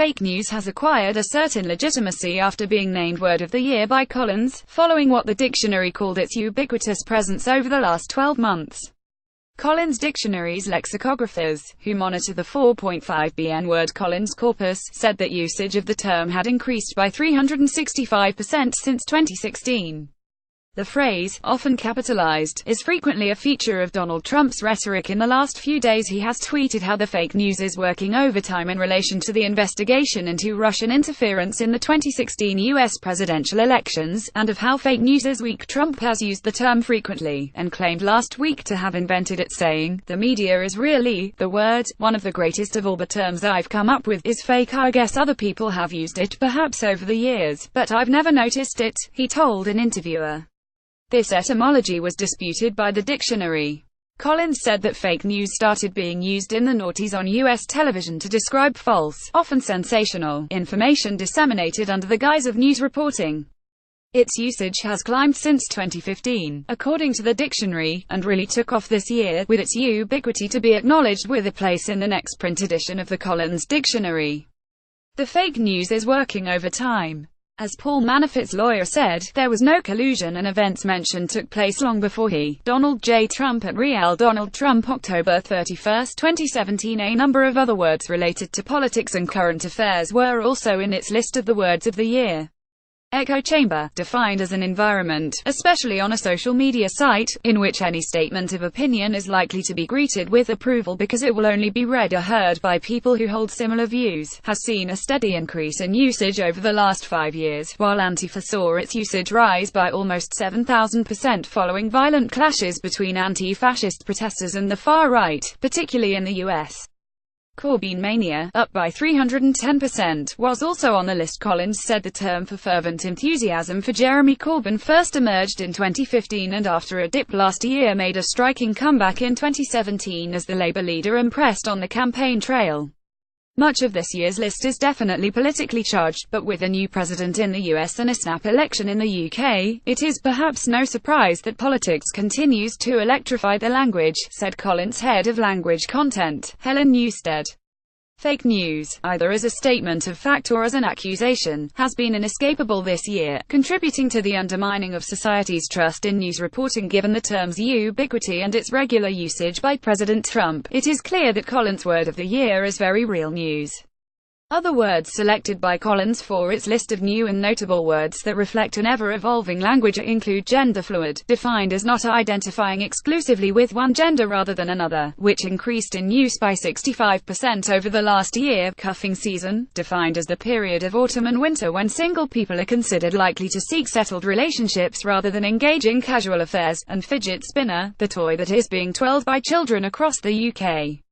fake news has acquired a certain legitimacy after being named Word of the Year by Collins, following what the dictionary called its ubiquitous presence over the last 12 months. Collins Dictionary's lexicographers, who monitor the 4.5 billion word Collins corpus, said that usage of the term had increased by 365% since 2016. The phrase, often capitalized, is frequently a feature of Donald Trump's rhetoric. In the last few days he has tweeted how the fake news is working overtime in relation to the investigation into Russian interference in the 2016 U.S. presidential elections, and of how fake news is weak. Trump has used the term frequently, and claimed last week to have invented it, saying, "The media is really the word. One of the greatest of all the terms I've come up with is fake. I guess other people have used it, perhaps over the years, but I've never noticed it," he told an interviewer. This etymology was disputed by the dictionary. Collins said that fake news started being used in the noughties on U.S. television to describe false, often sensational, information disseminated under the guise of news reporting. Its usage has climbed since 2015, according to the dictionary, and really took off this year, with its ubiquity to be acknowledged with a place in the next print edition of the Collins Dictionary. The fake news is working overtime. As Paul Manafort's lawyer said, there was no collusion and events mentioned took place long before he, Donald J. Trump at Real Donald Trump October 31, 2017. A number of other words related to politics and current affairs were also in its list of the words of the year. Echo chamber, defined as an environment, especially on a social media site, in which any statement of opinion is likely to be greeted with approval because it will only be read or heard by people who hold similar views, has seen a steady increase in usage over the last 5 years, while Antifa saw its usage rise by almost 7,000% following violent clashes between anti-fascist protesters and the far right, particularly in the U.S. Corbyn mania, up by 310%, was also on the list. Collins said the term for fervent enthusiasm for Jeremy Corbyn first emerged in 2015 and after a dip last year made a striking comeback in 2017 as the Labour leader impressed on the campaign trail. Much of this year's list is definitely politically charged, but with a new president in the US and a snap election in the UK, it is perhaps no surprise that politics continues to electrify the language, said Collins' head of language content, Helen Newstead. Fake news, either as a statement of fact or as an accusation, has been inescapable this year, contributing to the undermining of society's trust in news reporting. Given the term's ubiquity and its regular usage by President Trump, it is clear that Collins' Word of the Year is very real news. Other words selected by Collins for its list of new and notable words that reflect an ever-evolving language include gender fluid, defined as not identifying exclusively with one gender rather than another, which increased in use by 65% over the last year; cuffing season, defined as the period of autumn and winter when single people are considered likely to seek settled relationships rather than engage in casual affairs; and fidget spinner, the toy that is being twirled by children across the UK.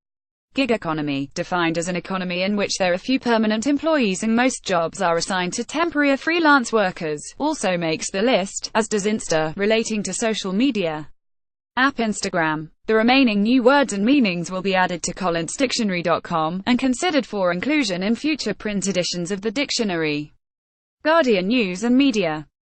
Gig economy, defined as an economy in which there are few permanent employees and most jobs are assigned to temporary or freelance workers, also makes the list, as does Insta, relating to social media app Instagram. The remaining new words and meanings will be added to collinsdictionary.com, and considered for inclusion in future print editions of the dictionary. Guardian News and Media.